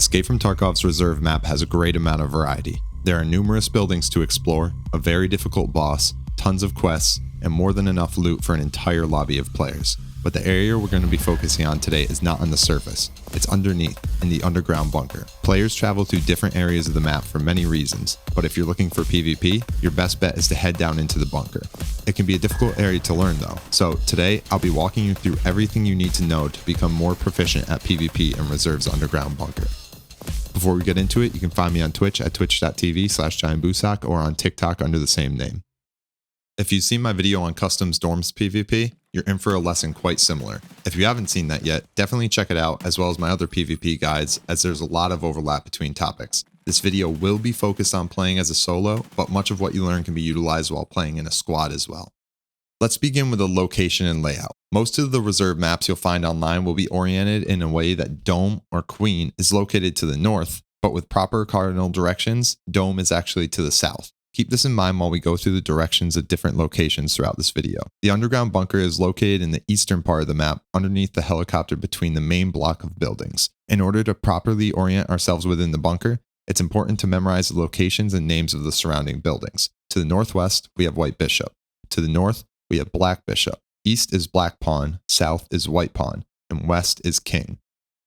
Escape from Tarkov's reserve map has a great amount of variety. There are numerous buildings to explore, a very difficult boss, tons of quests, and more than enough loot for an entire lobby of players. But the area we're going to be focusing on today is not on the surface, it's underneath, in the underground bunker. Players travel through different areas of the map for many reasons, but if you're looking for PvP, your best bet is to head down into the bunker. It can be a difficult area to learn though, so today I'll be walking you through everything you need to know to become more proficient at PvP in Reserve's underground bunker. Before we get into it, you can find me on Twitch at twitch.tv/giantbusak or on TikTok under the same name. If you've seen my video on Customs Dorms PvP, you're in for a lesson quite similar. If you haven't seen that yet, definitely check it out as well as my other PvP guides, as there's a lot of overlap between topics. This video will be focused on playing as a solo, but much of what you learn can be utilized while playing in a squad as well. Let's begin with the location and layout. Most of the reserve maps you'll find online will be oriented in a way that Dome or Queen is located to the north, but with proper cardinal directions, Dome is actually to the south. Keep this in mind while we go through the directions of different locations throughout this video. The underground bunker is located in the eastern part of the map, underneath the helicopter between the main block of buildings. In order to properly orient ourselves within the bunker, it's important to memorize the locations and names of the surrounding buildings. To the northwest, we have White Bishop. To the north, we have Black Bishop. East is Black Pawn, south is White Pawn, and west is King.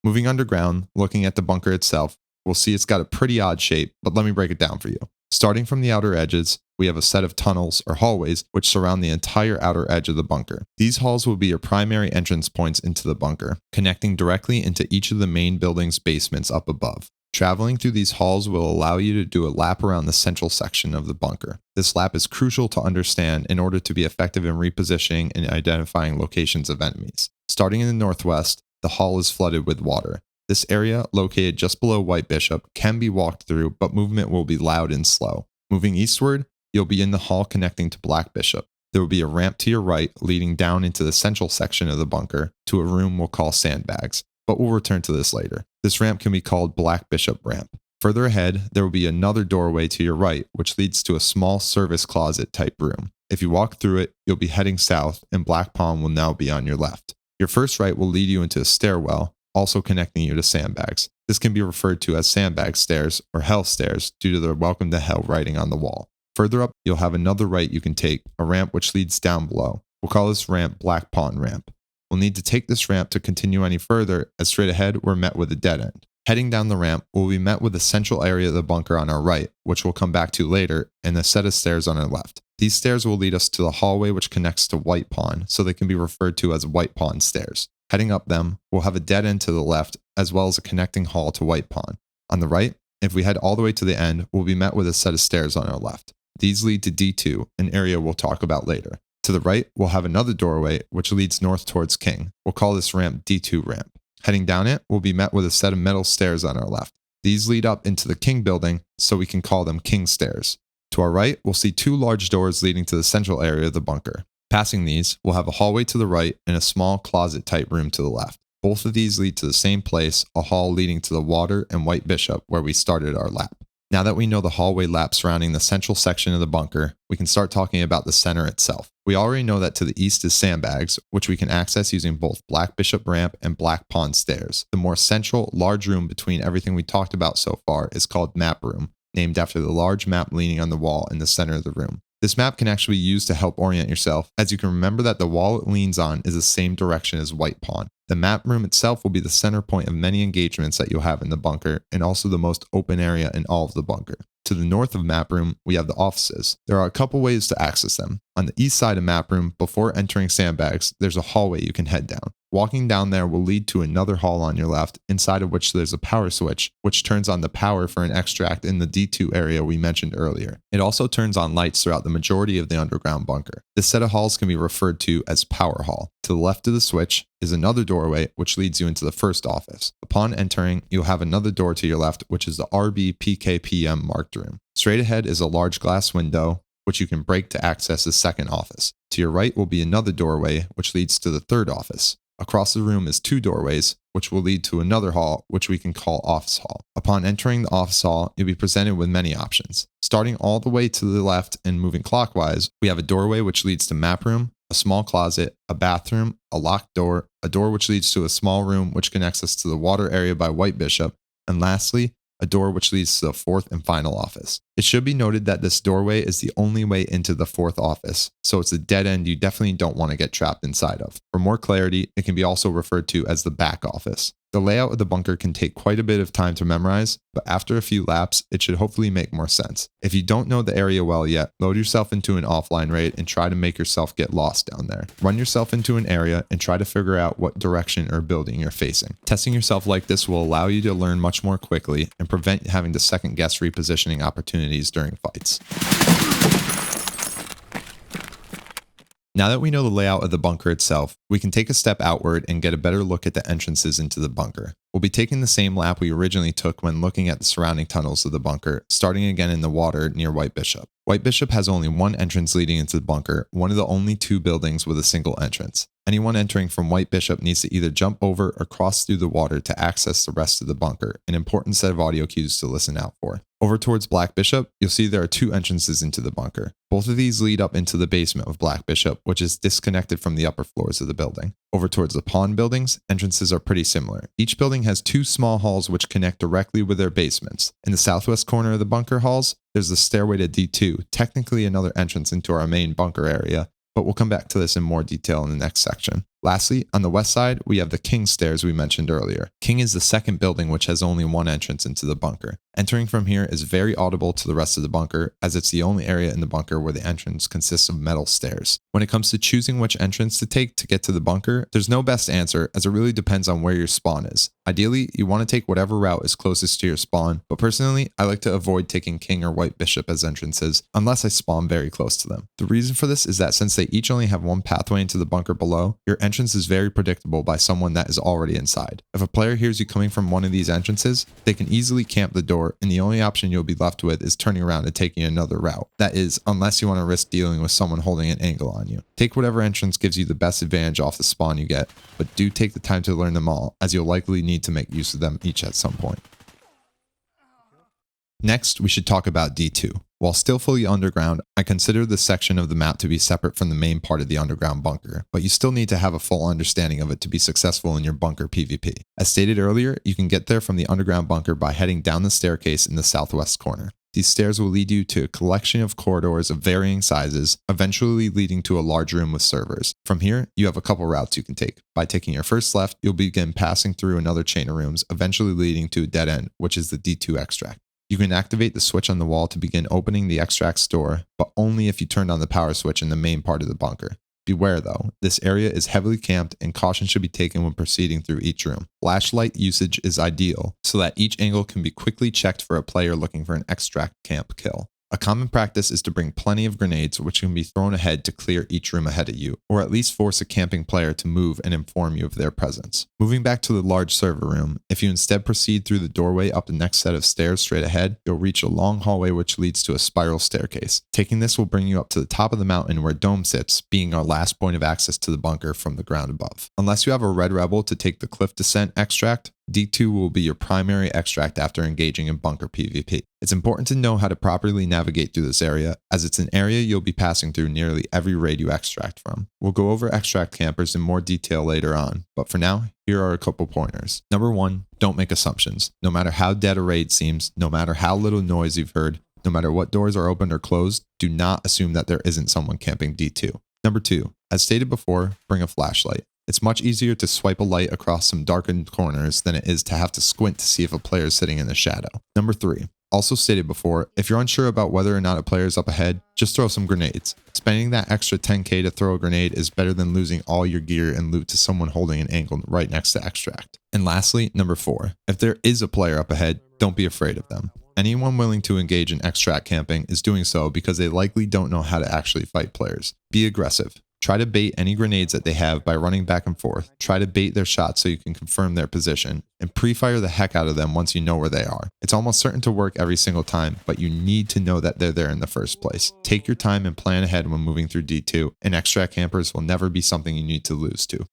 Moving underground, looking at the bunker itself, we'll see it's got a pretty odd shape, but let me break it down for you. Starting from the outer edges, we have a set of tunnels or hallways which surround the entire outer edge of the bunker. These halls will be your primary entrance points into the bunker, connecting directly into each of the main building's basements up above. Traveling through these halls will allow you to do a lap around the central section of the bunker. This lap is crucial to understand in order to be effective in repositioning and identifying locations of enemies. Starting in the northwest, the hall is flooded with water. This area, located just below White Bishop, can be walked through, but movement will be loud and slow. Moving eastward, you'll be in the hall connecting to Black Bishop. There will be a ramp to your right leading down into the central section of the bunker to a room we'll call Sandbags, but we'll return to this later. This ramp can be called Black Bishop Ramp. Further ahead, there will be another doorway to your right, which leads to a small service closet type room. If you walk through it, you'll be heading south, and Black Pawn will now be on your left. Your first right will lead you into a stairwell, also connecting you to Sandbags. This can be referred to as Sandbag Stairs or Hell Stairs due to the Welcome to Hell writing on the wall. Further up, you'll have another right you can take, a ramp which leads down below. We'll call this ramp Black Pawn Ramp. We'll need to take this ramp to continue any further, as straight ahead we're met with a dead end. Heading down the ramp, we'll be met with the central area of the bunker on our right, which we'll come back to later, and a set of stairs on our left. These stairs will lead us to the hallway which connects to White Pawn, so they can be referred to as White Pawn Stairs. Heading up them, we'll have a dead end to the left, as well as a connecting hall to White Pawn. On the right, if we head all the way to the end, we'll be met with a set of stairs on our left. These lead to D2, an area we'll talk about later. To the right, we'll have another doorway, which leads north towards King. We'll call this ramp D2 Ramp. Heading down it, we'll be met with a set of metal stairs on our left. These lead up into the King building, so we can call them King Stairs. To our right, we'll see two large doors leading to the central area of the bunker. Passing these, we'll have a hallway to the right and a small closet-type room to the left. Both of these lead to the same place, a hall leading to the Water and White Bishop, where we started our lap. Now that we know the hallway lap surrounding the central section of the bunker, we can start talking about the center itself. We already know that to the east is Sandbags, which we can access using both Black Bishop Ramp and Black Pawn Stairs. The more central, large room between everything we talked about so far is called Map Room, named after the large map leaning on the wall in the center of the room. This map can actually be used to help orient yourself, as you can remember that the wall it leans on is the same direction as White Pawn. The map room itself will be the center point of many engagements that you'll have in the bunker, and also the most open area in all of the bunker. To the north of Map Room, we have the offices. There are a couple ways to access them. On the east side of Map Room, before entering Sandbags, there's a hallway you can head down. Walking down there will lead to another hall on your left, inside of which there's a power switch, which turns on the power for an extract in the D2 area we mentioned earlier. It also turns on lights throughout the majority of the underground bunker. This set of halls can be referred to as Power Hall. To the left of the switch is another doorway which leads you into the first office. Upon entering, you'll have another door to your left, which is the RB-PKPM marked room. Straight ahead is a large glass window, which you can break to access the second office. To your right will be another doorway, which leads to the third office. Across the room is two doorways, which will lead to another hall, which we can call Office Hall. Upon entering the Office Hall, you'll be presented with many options. Starting all the way to the left and moving clockwise, we have a doorway which leads to Map Room, a small closet, a bathroom, a locked door, a door which leads to a small room which connects us to the water area by White Bishop, and lastly, a door which leads to the fourth and final office. It should be noted that this doorway is the only way into the fourth office, so it's a dead end you definitely don't want to get trapped inside of. For more clarity, it can be also referred to as the back office. The layout of the bunker can take quite a bit of time to memorize, but after a few laps, it should hopefully make more sense. If you don't know the area well yet, load yourself into an offline raid and try to make yourself get lost down there. Run yourself into an area and try to figure out what direction or building you're facing. Testing yourself like this will allow you to learn much more quickly and prevent having to second guess repositioning opportunities during fights. Now that we know the layout of the bunker itself, we can take a step outward and get a better look at the entrances into the bunker. We'll be taking the same lap we originally took when looking at the surrounding tunnels of the bunker, starting again in the water near White Bishop. White Bishop has only one entrance leading into the bunker, one of the only two buildings with a single entrance. Anyone entering from White Bishop needs to either jump over or cross through the water to access the rest of the bunker, an important set of audio cues to listen out for. Over towards Black Bishop, you'll see there are two entrances into the bunker. Both of these lead up into the basement of Black Bishop, which is disconnected from the upper floors of the building. Over towards the pawn buildings, entrances are pretty similar. Each building has two small halls which connect directly with their basements. In the southwest corner of the bunker halls, there's the stairway to D2, technically another entrance into our main bunker area, but we'll come back to this in more detail in the next section. Lastly, on the west side, we have the King stairs we mentioned earlier. King is the second building which has only one entrance into the bunker. Entering from here is very audible to the rest of the bunker, as it's the only area in the bunker where the entrance consists of metal stairs. When it comes to choosing which entrance to take to get to the bunker, there's no best answer, as it really depends on where your spawn is. Ideally, you want to take whatever route is closest to your spawn, but personally, I like to avoid taking King or White Bishop as entrances, unless I spawn very close to them. The reason for this is that since they each only have one pathway into the bunker below, your entrance is very predictable by someone that is already inside. If a player hears you coming from one of these entrances, they can easily camp the door, and the only option you'll be left with is turning around and taking another route. That is, unless you want to risk dealing with someone holding an angle on you. Take whatever entrance gives you the best advantage off the spawn you get, but do take the time to learn them all, as you'll likely need to make use of them each at some point. Next, we should talk about D2. While still fully underground, I consider this section of the map to be separate from the main part of the underground bunker, but you still need to have a full understanding of it to be successful in your bunker PvP. As stated earlier, you can get there from the underground bunker by heading down the staircase in the southwest corner. These stairs will lead you to a collection of corridors of varying sizes, eventually leading to a large room with servers. From here, you have a couple routes you can take. By taking your first left, you'll begin passing through another chain of rooms, eventually leading to a dead end, which is the D2 extract. You can activate the switch on the wall to begin opening the extract's door, but only if you turn on the power switch in the main part of the bunker. Beware though, this area is heavily camped and caution should be taken when proceeding through each room. Flashlight usage is ideal, so that each angle can be quickly checked for a player looking for an extract camp kill. A common practice is to bring plenty of grenades which can be thrown ahead to clear each room ahead of you, or at least force a camping player to move and inform you of their presence. Moving back to the large server room, if you instead proceed through the doorway up the next set of stairs straight ahead, you'll reach a long hallway which leads to a spiral staircase. Taking this will bring you up to the top of the mountain where Dome sits, being our last point of access to the bunker from the ground above. Unless you have a Red Rebel to take the Cliff Descent extract, D2 will be your primary extract after engaging in bunker PvP. It's important to know how to properly navigate through this area, as it's an area you'll be passing through nearly every raid you extract from. We'll go over extract campers in more detail later on, but for now, here are a couple pointers. Number 1, don't make assumptions. No matter how dead a raid seems, no matter how little noise you've heard, no matter what doors are opened or closed, do not assume that there isn't someone camping D2. Number 2, as stated before, bring a flashlight. It's much easier to swipe a light across some darkened corners than it is to have to squint to see if a player is sitting in the shadow. Number 3, also stated before, if you're unsure about whether or not a player is up ahead, just throw some grenades. Spending that extra 10k to throw a grenade is better than losing all your gear and loot to someone holding an angle right next to extract. And lastly, number 4, if there is a player up ahead, don't be afraid of them. Anyone willing to engage in extract camping is doing so because they likely don't know how to actually fight players. Be aggressive. Try to bait any grenades that they have by running back and forth. Try to bait their shots so you can confirm their position, and pre-fire the heck out of them once you know where they are. It's almost certain to work every single time, but you need to know that they're there in the first place. Take your time and plan ahead when moving through D2, and extract campers will never be something you need to lose to.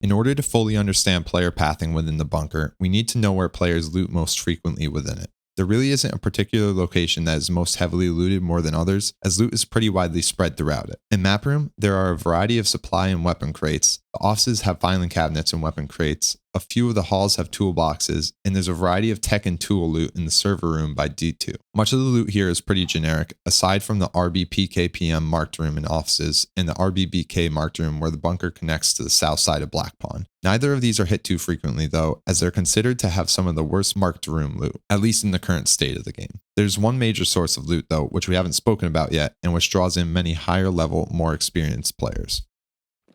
In order to fully understand player pathing within the bunker, we need to know where players loot most frequently within it. There really isn't a particular location that is most heavily looted more than others, as loot is pretty widely spread throughout it. In Map Room, there are a variety of supply and weapon crates. The offices have filing cabinets and weapon crates. a few of the halls have toolboxes, and there's a variety of tech and tool loot in the server room by D2. Much of the loot here is pretty generic, aside from the RBPKPM marked room and offices, and the RBBK marked room where the bunker connects to the south side of Black Pawn. Neither of these are hit too frequently though, as they're considered to have some of the worst marked room loot, at least in the current state of the game. There's one major source of loot though, which we haven't spoken about yet, and which draws in many higher level, more experienced players.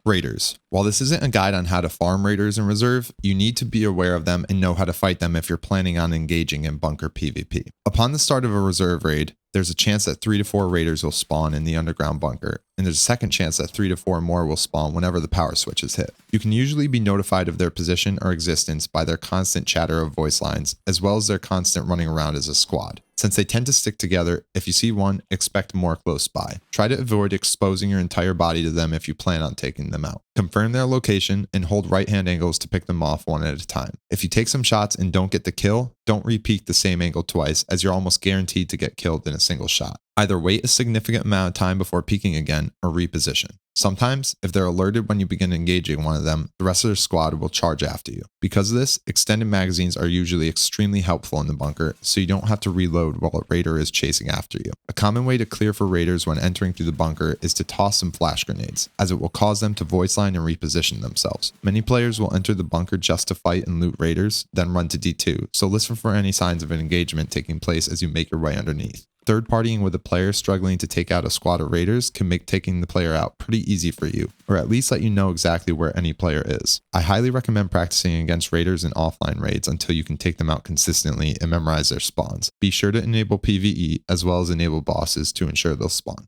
Raiders. While this isn't a guide on how to farm raiders in reserve, you need to be aware of them and know how to fight them if you're planning on engaging in bunker PvP. Upon the start of a reserve raid, there's a chance that 3 to 4 raiders will spawn in the underground bunker, and there's a second chance that 3 to 4 more will spawn whenever the power switch is hit. You can usually be notified of their position or existence by their constant chatter of voice lines, as well as their constant running around as a squad. Since they tend to stick together, if you see one, expect more close by. Try to avoid exposing your entire body to them if you plan on taking them out. Confirm their location and hold right-hand angles to pick them off one at a time. If you take some shots and don't get the kill, don't repeat the same angle twice, as you're almost guaranteed to get killed in a single shot. Either wait a significant amount of time before peeking again, or reposition. Sometimes, if they're alerted when you begin engaging one of them, the rest of their squad will charge after you. Because of this, extended magazines are usually extremely helpful in the bunker, so you don't have to reload while a raider is chasing after you. A common way to clear for raiders when entering through the bunker is to toss some flash grenades, as it will cause them to voice line and reposition themselves. Many players will enter the bunker just to fight and loot raiders, then run to D2, so listen for any signs of an engagement taking place as you make your way underneath. Third partying with a player struggling to take out a squad of raiders can make taking the player out pretty easy for you, or at least let you know exactly where any player is. I highly recommend practicing against raiders in offline raids until you can take them out consistently and memorize their spawns. Be sure to enable PvE as well as enable bosses to ensure they'll spawn.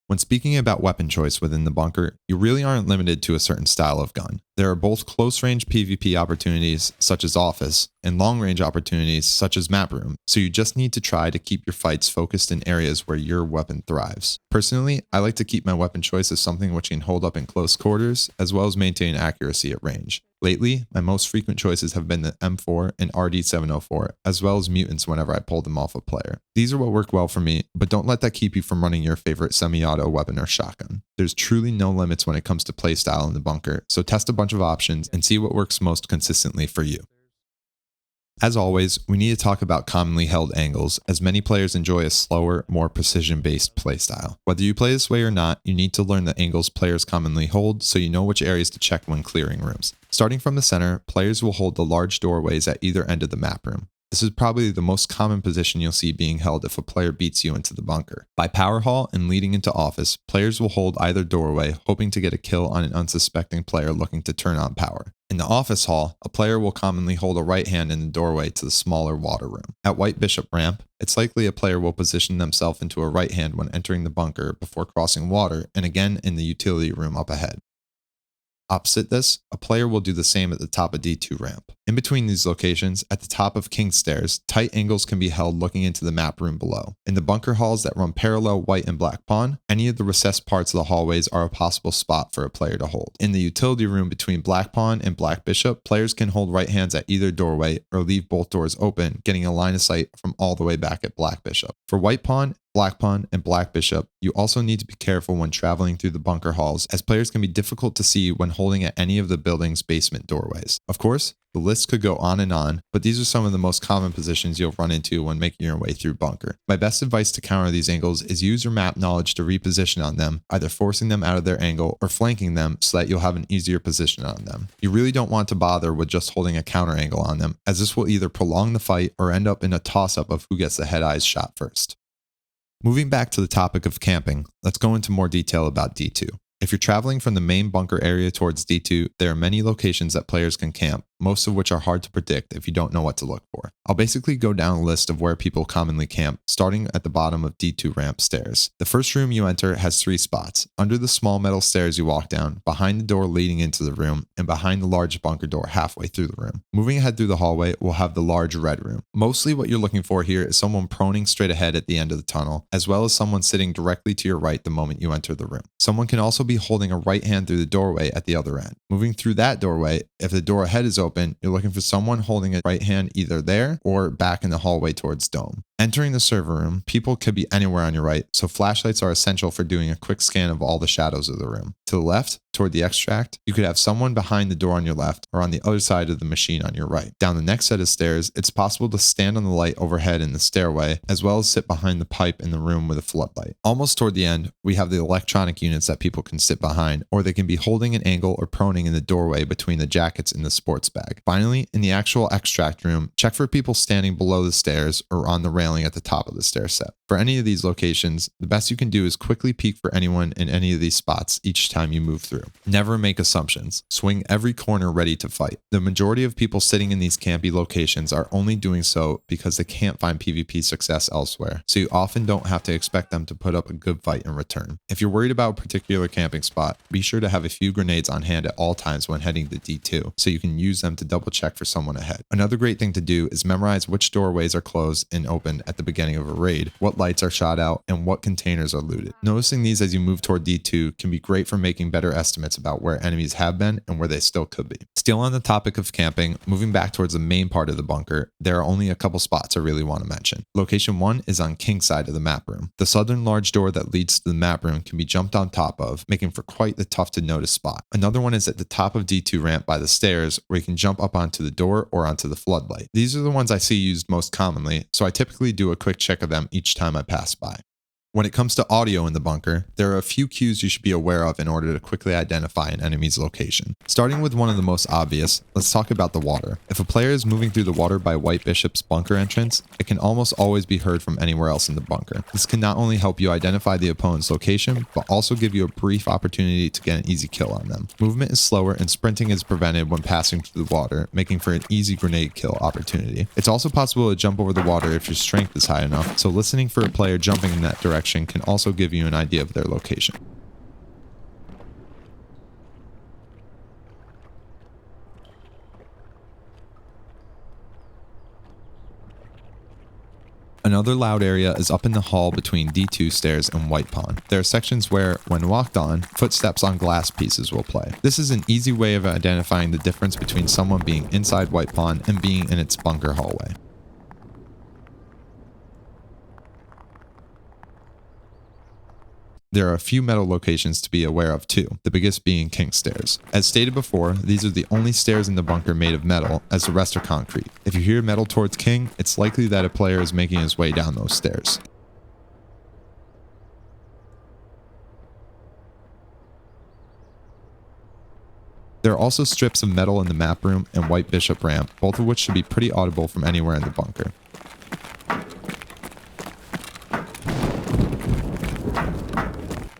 When speaking about weapon choice within the bunker, you really aren't limited to a certain style of gun. There are both close-range PvP opportunities, such as Office, and long-range opportunities, such as Map Room, so you just need to try to keep your fights focused in areas where your weapon thrives. Personally, I like to keep my weapon choice as something which can hold up in close quarters, as well as maintain accuracy at range. Lately, my most frequent choices have been the M4 and RD704, as well as mutants whenever I pull them off a player. These are what work well for me, but don't let that keep you from running your favorite semi-auto weapon or shotgun. There's truly no limits when it comes to playstyle in the bunker, so test a bunch of options and see what works most consistently for you. As always, we need to talk about commonly held angles, as many players enjoy a slower, more precision-based playstyle. Whether you play this way or not, you need to learn the angles players commonly hold so you know which areas to check when clearing rooms. Starting from the center, players will hold the large doorways at either end of the map room. This is probably the most common position you'll see being held if a player beats you into the bunker. By power hall and leading into office, players will hold either doorway, hoping to get a kill on an unsuspecting player looking to turn on power. In the office hall, a player will commonly hold a right hand in the doorway to the smaller water room. At White Bishop Ramp, it's likely a player will position themselves into a right hand when entering the bunker before crossing water, and again in the utility room up ahead. Opposite this, a player will do the same at the top of D2 ramp. In between these locations, at the top of King's Stairs, tight angles can be held looking into the map room below. In the bunker halls that run parallel White and Black Pawn, any of the recessed parts of the hallways are a possible spot for a player to hold. In the utility room between Black Pawn and Black Bishop, players can hold right hands at either doorway or leave both doors open, getting a line of sight from all the way back at Black Bishop. For White Pawn, Black Pawn, and Black Bishop, you also need to be careful when traveling through the bunker halls, as players can be difficult to see when holding at any of the building's basement doorways. Of course, the list could go on, but these are some of the most common positions you'll run into when making your way through bunker. My best advice to counter these angles is use your map knowledge to reposition on them, either forcing them out of their angle or flanking them so that you'll have an easier position on them. You really don't want to bother with just holding a counter angle on them, as this will either prolong the fight or end up in a toss-up of who gets the head-eyes shot first. Moving back to the topic of camping, let's go into more detail about D2. If you're traveling from the main bunker area towards D2, there are many locations that players can camp, most of which are hard to predict if you don't know what to look for. I'll basically go down a list of where people commonly camp, starting at the bottom of D2 ramp stairs. The first room you enter has 3 spots: under the small metal stairs you walk down, behind the door leading into the room, and behind the large bunker door halfway through the room. Moving ahead through the hallway, we'll have the large red room. Mostly what you're looking for here is someone proning straight ahead at the end of the tunnel, as well as someone sitting directly to your right the moment you enter the room. Someone can also be holding a right hand through the doorway at the other end. Moving through that doorway, if the door ahead is open, open, you're looking for someone holding a right hand either there or back in the hallway towards Dome. Entering the server room, people could be anywhere on your right, so flashlights are essential for doing a quick scan of all the shadows of the room. To the left, toward the extract, you could have someone behind the door on your left or on the other side of the machine on your right. Down the next set of stairs, it's possible to stand on the light overhead in the stairway, as well as sit behind the pipe in the room with a floodlight. Almost toward the end, we have the electronic units that people can sit behind, or they can be holding an angle or proning in the doorway between the jackets and the sports bag. Finally, in the actual extract room, check for people standing below the stairs or on the railing at the top of the stair set. For any of these locations, the best you can do is quickly peek for anyone in any of these spots each time you move through. Never make assumptions. Swing every corner ready to fight. The majority of people sitting in these campy locations are only doing so because they can't find PvP success elsewhere, so you often don't have to expect them to put up a good fight in return. If you're worried about a particular camping spot, be sure to have a few grenades on hand at all times when heading to D2, so you can use them to double check for someone ahead. Another great thing to do is memorize which doorways are closed and open at the beginning of a raid, what lights are shot out, and what containers are looted. Noticing these as you move toward D2 can be great for making better estimates about where enemies have been and where they still could be. Still on the topic of camping, moving back towards the main part of the bunker, there are only a couple spots I really want to mention. Location 1 is on King's side of the map room. The southern large door that leads to the map room can be jumped on top of, making for quite the tough to notice spot. Another one is at the top of D2 ramp by the stairs, where you can jump up onto the door or onto the floodlight. These are the ones I see used most commonly, so I typically do a quick check of them each time I pass by. When it comes to audio in the bunker, there are a few cues you should be aware of in order to quickly identify an enemy's location. Starting with one of the most obvious, let's talk about the water. If a player is moving through the water by White Bishop's bunker entrance, it can almost always be heard from anywhere else in the bunker. This can not only help you identify the opponent's location, but also give you a brief opportunity to get an easy kill on them. Movement is slower and sprinting is prevented when passing through the water, making for an easy grenade kill opportunity. It's also possible to jump over the water if your strength is high enough, so listening for a player jumping in that direction can also give you an idea of their location. Another loud area is up in the hall between D2 stairs and White Pond. There are sections where, when walked on, footsteps on glass pieces will play. This is an easy way of identifying the difference between someone being inside White Pond and being in its bunker hallway. There are a few metal locations to be aware of too, the biggest being King's Stairs. As stated before, these are the only stairs in the bunker made of metal, as the rest are concrete. If you hear metal towards King, it's likely that a player is making his way down those stairs. There are also strips of metal in the map room and White Bishop ramp, both of which should be pretty audible from anywhere in the bunker.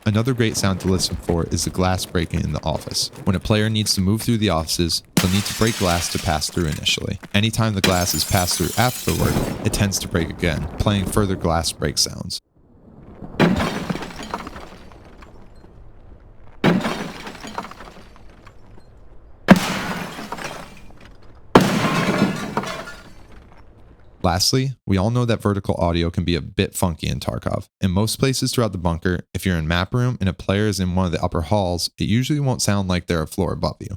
Another great sound to listen for is the glass breaking in the office. When a player needs to move through the offices, they'll need to break glass to pass through initially. Anytime the glass is passed through afterward, it tends to break again, playing further glass break sounds. Lastly, we all know that vertical audio can be a bit funky in Tarkov. In most places throughout the bunker, if you're in map room and a player is in one of the upper halls, it usually won't sound like they're a floor above you.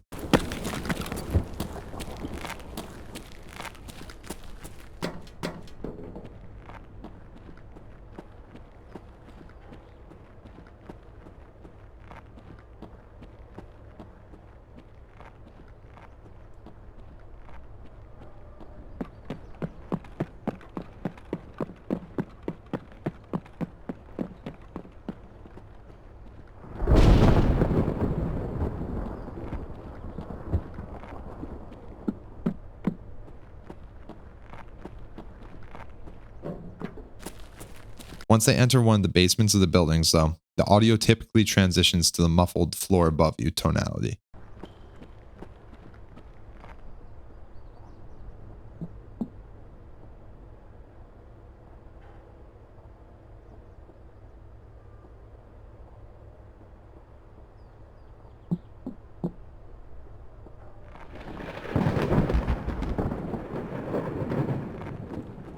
Once they enter one of the basements of the buildings, though, the audio typically transitions to the muffled floor above you tonality.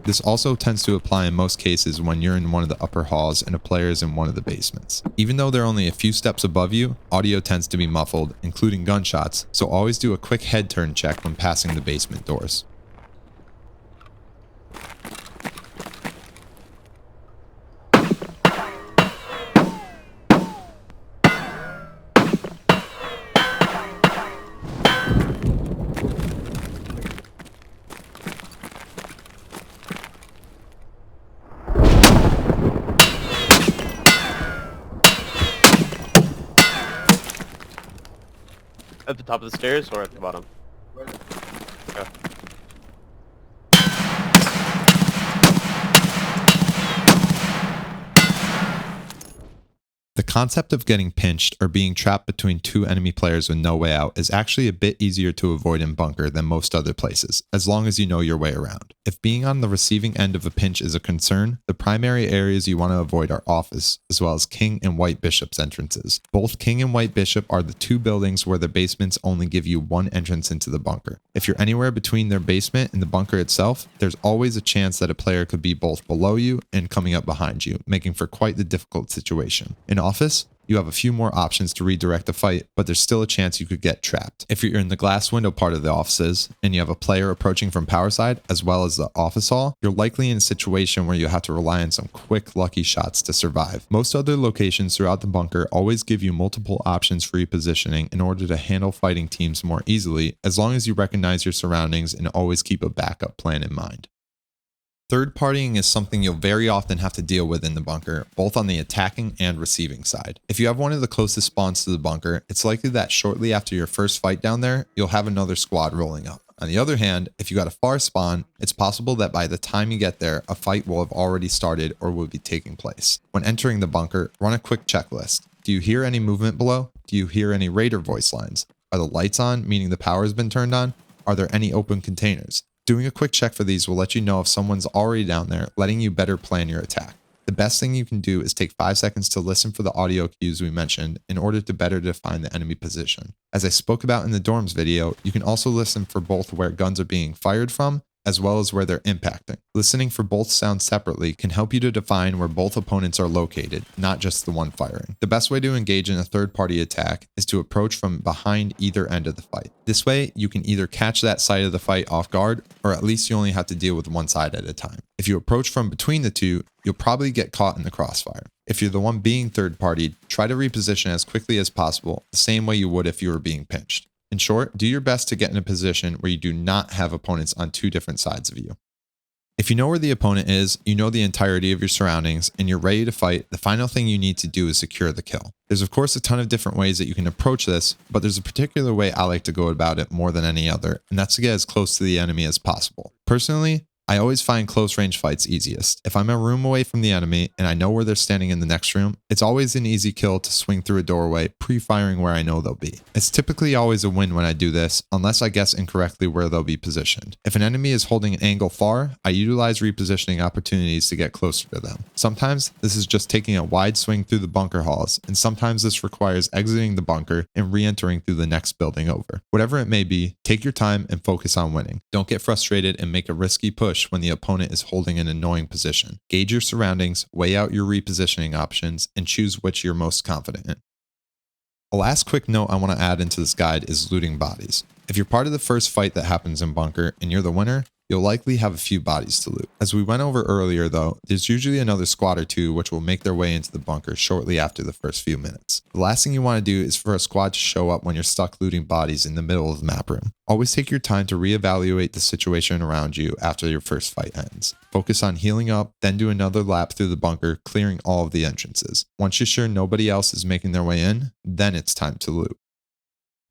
This also tends to apply in most cases when you're in one of the upper halls and a player is in one of the basements. Even though they're only a few steps above you, audio tends to be muffled, including gunshots, so always do a quick head turn check when passing the basement doors. At the top of the stairs or at the bottom? Okay. The concept of getting pinched or being trapped between two enemy players with no way out is actually a bit easier to avoid in bunker than most other places, as long as you know your way around. If being on the receiving end of a pinch is a concern, the primary areas you want to avoid are office, as well as King and White Bishop's entrances. Both King and White Bishop are the two buildings where the basements only give you one entrance into the bunker. If you're anywhere between their basement and the bunker itself, there's always a chance that a player could be both below you and coming up behind you, making for quite the difficult situation. In office, you have a few more options to redirect the fight, but there's still a chance you could get trapped. If you're in the glass window part of the offices, and you have a player approaching from power side, as well as the office hall, you're likely in a situation where you have to rely on some quick, lucky shots to survive. Most other locations throughout the bunker always give you multiple options for repositioning in order to handle fighting teams more easily, as long as you recognize your surroundings and always keep a backup plan in mind. Third partying is something you'll very often have to deal with in the bunker, both on the attacking and receiving side. If you have one of the closest spawns to the bunker, it's likely that shortly after your first fight down there, you'll have another squad rolling up. On the other hand, if you got a far spawn, it's possible that by the time you get there, a fight will have already started or will be taking place. When entering the bunker, run a quick checklist. Do you hear any movement below? Do you hear any raider voice lines? Are the lights on, meaning the power has been turned on? Are there any open containers? Doing a quick check for these will let you know if someone's already down there, letting you better plan your attack. The best thing you can do is take 5 seconds to listen for the audio cues we mentioned in order to better define the enemy position. As I spoke about in the dorms video, you can also listen for both where guns are being fired from, as well as where they're impacting. Listening for both sounds separately can help you to define where both opponents are located, not just the one firing. The best way to engage in a third-party attack is to approach from behind either end of the fight. This way, you can either catch that side of the fight off guard, or at least you only have to deal with one side at a time. If you approach from between the two, you'll probably get caught in the crossfire. If you're the one being third-partied, try to reposition as quickly as possible, the same way you would if you were being pinched. In short, do your best to get in a position where you do not have opponents on two different sides of you. If you know where the opponent is, you know the entirety of your surroundings, and you're ready to fight, the final thing you need to do is secure the kill. There's of course a ton of different ways that you can approach this, but there's a particular way I like to go about it more than any other, and that's to get as close to the enemy as possible. Personally, I always find close range fights easiest. If I'm a room away from the enemy and I know where they're standing in the next room, it's always an easy kill to swing through a doorway, pre-firing where I know they'll be. It's typically always a win when I do this, unless I guess incorrectly where they'll be positioned. If an enemy is holding an angle far, I utilize repositioning opportunities to get closer to them. Sometimes this is just taking a wide swing through the bunker halls, and sometimes this requires exiting the bunker and re-entering through the next building over. Whatever it may be, take your time and focus on winning. Don't get frustrated and make a risky push when the opponent is holding an annoying position. Gauge your surroundings, weigh out your repositioning options, and choose which you're most confident in. A last quick note I want to add into this guide is looting bodies. If you're part of the first fight that happens in bunker and you're the winner, you'll likely have a few bodies to loot. As we went over earlier though, there's usually another squad or two which will make their way into the bunker shortly after the first few minutes. The last thing you want to do is for a squad to show up when you're stuck looting bodies in the middle of the map room. Always take your time to reevaluate the situation around you after your first fight ends. Focus on healing up, then do another lap through the bunker, clearing all of the entrances. Once you're sure nobody else is making their way in, then it's time to loot.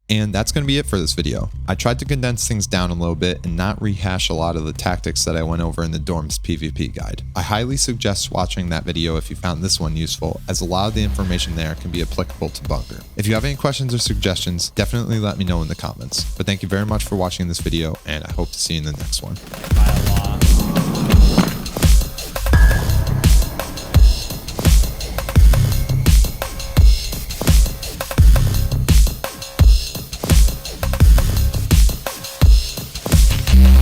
And that's going to be it for this video. I tried to condense things down a little bit and not rehash a lot of the tactics that I went over in the dorms PvP guide. I highly suggest watching that video if you found this one useful, as a lot of the information there can be applicable to bunker. If you have any questions or suggestions, definitely let me know in the comments. But thank you very much for watching this video, and I hope to see you in the next one.